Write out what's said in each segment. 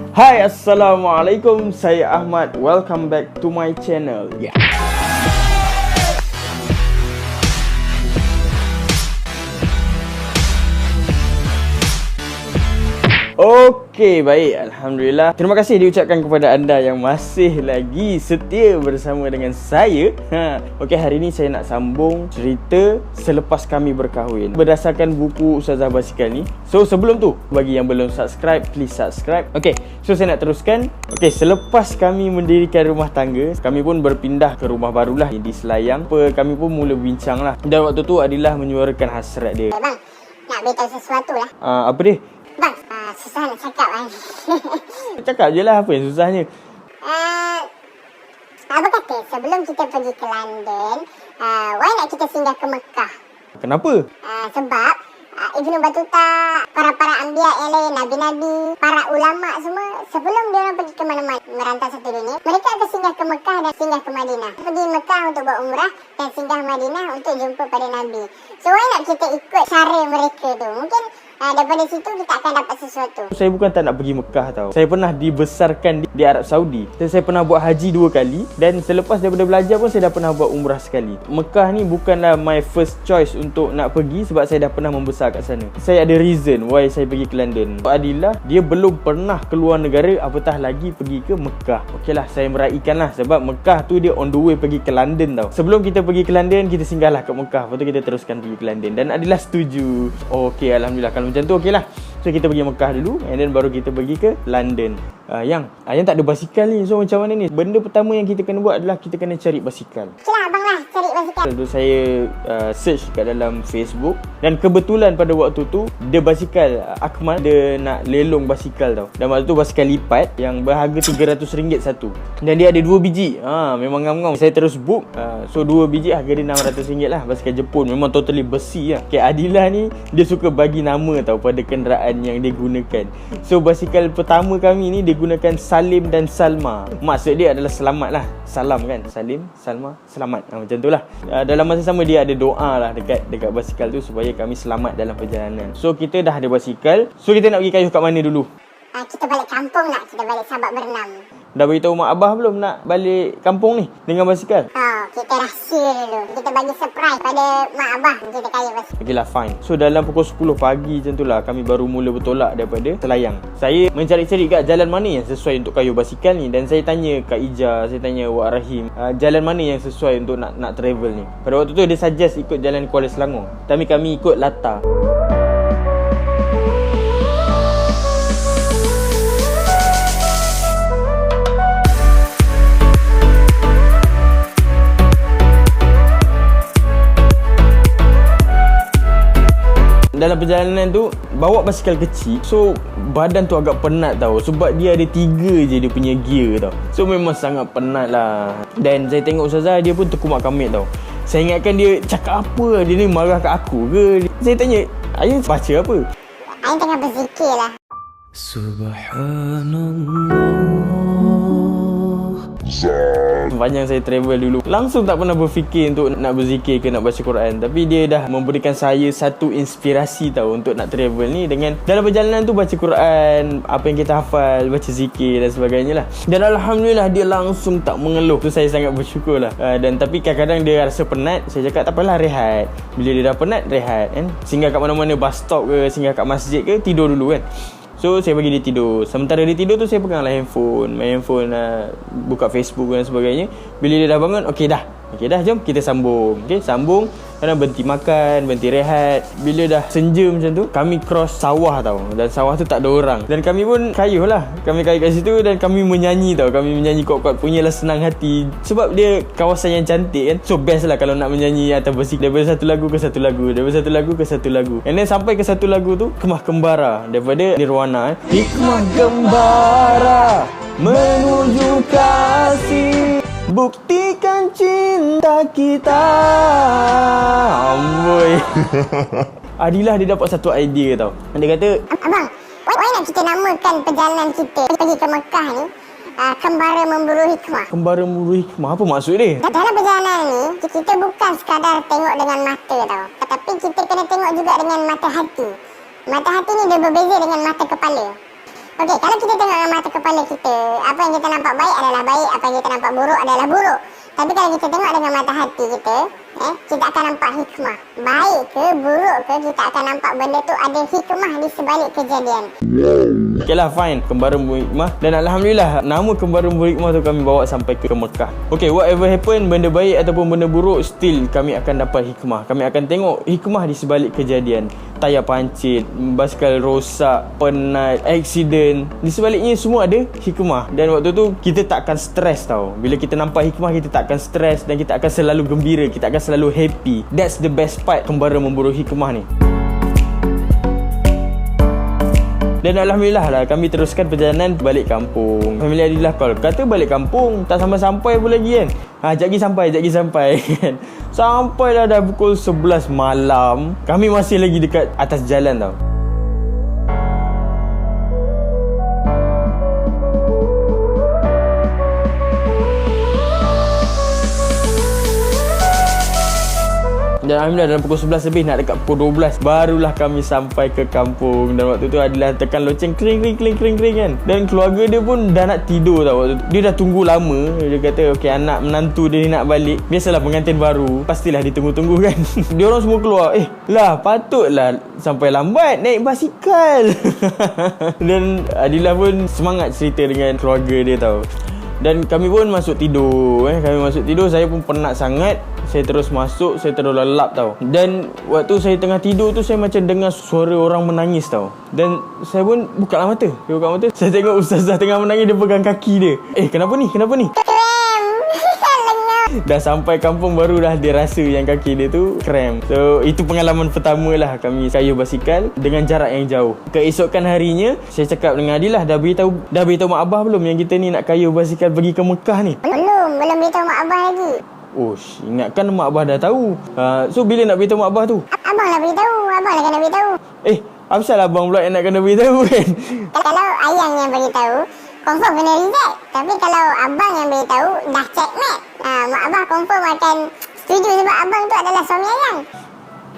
Hai, Assalamualaikum. Saya Ahmad. Welcome back to my channel. Yeah. Okey, baik. Alhamdulillah. Terima kasih diucapkan kepada anda yang masih lagi setia bersama dengan saya. Okey, hari ini saya nak sambung cerita selepas kami berkahwin berdasarkan buku Ustazah Basikal ni. So, sebelum tu, bagi yang belum subscribe, please subscribe. Okey, so saya nak teruskan. Okey, selepas kami mendirikan rumah tangga, kami pun berpindah ke rumah barulah di Selayang. Kami pun mula bincang lah. Dan waktu tu Adilah menyuarakan hasrat dia. Bang, nak beritahu sesuatu lah. Apa dia? Bang, susah nak cakap kan. Cakap je lah, apa yang susahnya? Apa kata sebelum kita pergi ke London, why nak kita singgah ke Mekah? Kenapa? Sebab Ibnu Battuta, para anbiya yang lain, nabi-nabi, para ulama semua, sebelum dia orang pergi ke mana-mana merantau satu dunia, mereka akan singgah ke Mekah dan singgah ke Madinah. Pergi Mekah untuk buat umrah dan singgah Madinah untuk jumpa pada Nabi. So why nak kita ikut cara mereka tu? Mungkin daripada situ kita akan dapat sesuatu. Saya bukan tak nak pergi Mekah tau. Saya pernah dibesarkan di Arab Saudi. Saya pernah buat haji 2 kali. Dan selepas daripada belajar pun saya dah pernah buat umrah sekali. Mekah ni bukanlah my first choice untuk nak pergi, sebab saya dah pernah membesar kat sana. Saya ada reason why saya pergi ke London. Adilah, dia belum pernah keluar negara, apatah lagi pergi ke Mekah. Okeylah, saya meraihkan lah. Sebab Mekah tu dia on the way pergi ke London tau. Sebelum kita pergi ke London, kita singgahlah ke Mekah. Lepas tu kita teruskan pergi ke London. Dan Adilah setuju. Okey, Alhamdulillah. Kalau macam tu okey lah. So kita pergi Mekah dulu, and then baru kita pergi ke London. Yang tak ada basikal ni. So macam mana ni? Benda pertama yang kita kena buat adalah kita kena cari basikal. Okey lah abang lah, cari basikal. So saya search kat dalam Facebook. Dan kebetulan pada waktu tu dia basikal Akmal, dia nak lelong basikal tau. Dan waktu tu basikal lipat yang berharga RM300 satu. Dan dia ada 2 biji. Memang ngam-ngam. Saya terus book. So 2 biji harga dia RM600 lah. Basikal Jepun, memang totally besi lah. Okay, Adilah ni dia suka bagi nama tau pada kenderaan yang dia gunakan. So basikal pertama kami ni dia gunakan Salim dan Salma. Maksud dia adalah selamat lah. Salam kan, Salim, Salma, selamat. Macam tu lah. Dalam masa sama dia ada doa lah dekat basikal tu supaya kami selamat dalam perjalanan. So kita dah ada basikal. So kita nak pergi kayuh kat mana dulu? Kita balik kampung nak? Kita balik Sabak Bernam. Dah beritahu mak abah belum nak balik kampung ni dengan basikal? Kita rahsia dulu. Kita bagi surprise pada mak abah. Kita kaya basikal. Okeylah, fine. So dalam pukul 10 pagi macam tu lah kami baru mula bertolak daripada Selayang. Saya mencari-cari kat jalan mana yang sesuai untuk kayuh basikal ni. Dan saya tanya Kak Ija, saya tanya Wak Rahim, jalan mana yang sesuai untuk nak travel ni. Pada waktu tu dia suggest ikut jalan Kuala Selangor, tapi kami ikut Lata. Dalam perjalanan tu bawa basikal kecil, so badan tu agak penat tau. Sebab dia ada 3 je dia punya gear tau. So memang sangat penat lah. Dan saya tengok Ustazah, dia pun terkumat kamit tau. Saya ingatkan dia cakap apa, dia ni marah kat aku ke. Saya tanya, Ayah baca apa? Ayah tengah berzikir lah. Subhanallah. Sepanjang saya travel dulu, langsung tak pernah berfikir untuk nak berzikir ke nak baca Quran. Tapi dia dah memberikan saya satu inspirasi tau untuk nak travel ni. Dengan dalam perjalanan tu baca Quran, apa yang kita hafal, baca zikir dan sebagainya lah. Dan Alhamdulillah dia langsung tak mengeluh. Tu saya sangat bersyukur lah. Dan tapi kadang-kadang dia rasa penat. Saya cakap tak apalah, rehat. Bila dia dah penat, rehat kan. Singgah kat mana-mana, bus stop ke, singgah kat masjid ke, tidur dulu kan. So saya bagi dia tidur. Sementara dia tidur tu saya peganglah handphone, main handphone, buka Facebook dan sebagainya. Bila dia dah bangun, okey dah, jom kita sambung. Okey, sambung. Kadang berhenti makan, berhenti rehat. Bila dah senja macam tu, kami cross sawah tau. Dan sawah tu tak ada orang. Dan kami pun kayuh lah. Kami kayuh kat situ dan kami menyanyi tau. Kami menyanyi kuat-kuat, punyalah senang hati. Sebab dia kawasan yang cantik kan. So best lah kalau nak menyanyi atas bersih. Daripada satu lagu ke satu lagu, daripada satu lagu ke satu lagu. And then sampai ke satu lagu tu, Hikmah Kembara daripada Nirwana. Hikmah Kembara menuju kasih, buktikan cinta kita. Amboi. Adilah dia dapat satu idea tau. Dia kata, Abang, why nak kita namakan perjalanan kita pergi ke Mekah ni Kembara Memburu Hikmah? Kembara Memburu Hikmah, apa maksud dia? Dalam perjalanan ni, kita bukan sekadar tengok dengan mata tau, tetapi kita kena tengok juga dengan mata hati. Mata hati ni dia berbeza dengan mata kepala. Okey, kalau kita tengok dengan mata kepala, kepala kita. Apa yang kita nampak baik adalah baik, apa yang kita nampak buruk adalah buruk. Tapi kalau kita tengok dengan mata hati kita, kita akan nampak hikmah. Baik ke buruk ke, kita akan nampak benda tu ada hikmah di sebalik kejadian. Okay lah, fine. Kembara berhikmah. Dan Alhamdulillah, nama kembara berhikmah tu kami bawa sampai ke Mekah. Okay, whatever happen, benda baik ataupun benda buruk, still kami akan dapat hikmah. Kami akan tengok hikmah di sebalik kejadian. Tayar pancit, basikal rosak, penat, accident. Di sebaliknya semua ada hikmah. Dan waktu tu kita tak akan stres tau. Bila kita nampak hikmah, kita tak akan stres dan kita akan selalu gembira, kita akan selalu happy. That's the best part kembara memburu hikmah ni. Dan Alhamdulillah lah, kami teruskan perjalanan balik kampung. Family Adillah call, kata balik kampung, tak sampai-sampai pun lagi kan. Sekejap lagi sampai kan. Sampailah dah pukul 11 malam, kami masih lagi dekat atas jalan tau. Dan Alhamdulillah dalam pukul 11 lebih nak dekat pukul 12 barulah kami sampai ke kampung. Dan waktu tu Adilah tekan loceng kring kan. Dan keluarga dia pun dah nak tidur tau waktu tu. Dia dah tunggu lama. Dia kata okey, anak menantu dia ni nak balik. Biasalah pengantin baru, pastilah ditunggu-tunggu kan. Dia orang semua keluar. Lah patutlah sampai lambat naik basikal. Dan Adilah pun semangat cerita dengan keluarga dia tau. Dan kami pun masuk tidur. Saya pun penat sangat. Saya terus masuk, saya terus lelap tau. Dan waktu saya tengah tidur tu, saya macam dengar suara orang menangis tau. Dan saya pun buka mata. Saya tengok ustazah tengah menangis, dia pegang kaki dia. Kenapa ni? Dah sampai kampung baru dah dia rasa yang kaki dia tu krem. So itu pengalaman pertama lah kami kayuh basikal dengan jarak yang jauh. Keesokan harinya saya cakap dengan Adilah, dah beritahu mak abah belum yang kita ni nak kayuh basikal pergi ke Mekah ni? Belum beritahu mak abah lagi. Ingatkan mak abah dah tahu. So bila nak beritahu mak abah tu? Abang lah beritahu, abang lah kena beritahu. Apa salah abang pula yang nak kena beritahu kan? Kalau ayang yang beritahu, confirm kena reject. Tapi kalau abang yang beritahu, dah checkmate. Mak abah confirm akan setuju sebab abang tu adalah suami ayang.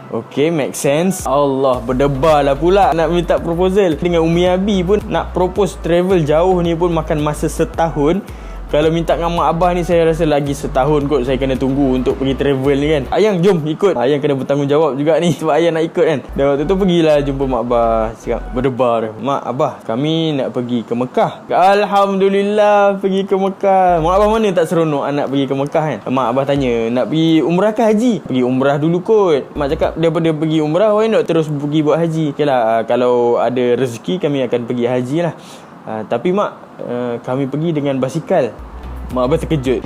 Okay, make sense. Allah, berdebar lah pula nak minta proposal. Dengan Umi Abi pun nak propose travel jauh ni pun makan masa setahun. Kalau minta dengan mak abah ni, saya rasa lagi setahun kot saya kena tunggu untuk pergi travel ni kan. Ayang jom ikut. Ayang kena bertanggungjawab juga ni sebab ayang nak ikut kan. Dan waktu tu pergilah jumpa mak abah. Cakap berdebar, mak abah kami nak pergi ke Mekah. Alhamdulillah pergi ke Mekah. Mak abah mana tak seronok anak pergi ke Mekah kan. Mak abah tanya, nak pergi umrah ke haji? Pergi umrah dulu kot. Mak cakap daripada pergi umrah, why not terus pergi buat haji? Okay lah, kalau ada rezeki kami akan pergi haji lah. Tapi mak, kami pergi dengan basikal. Mak abah terkejut.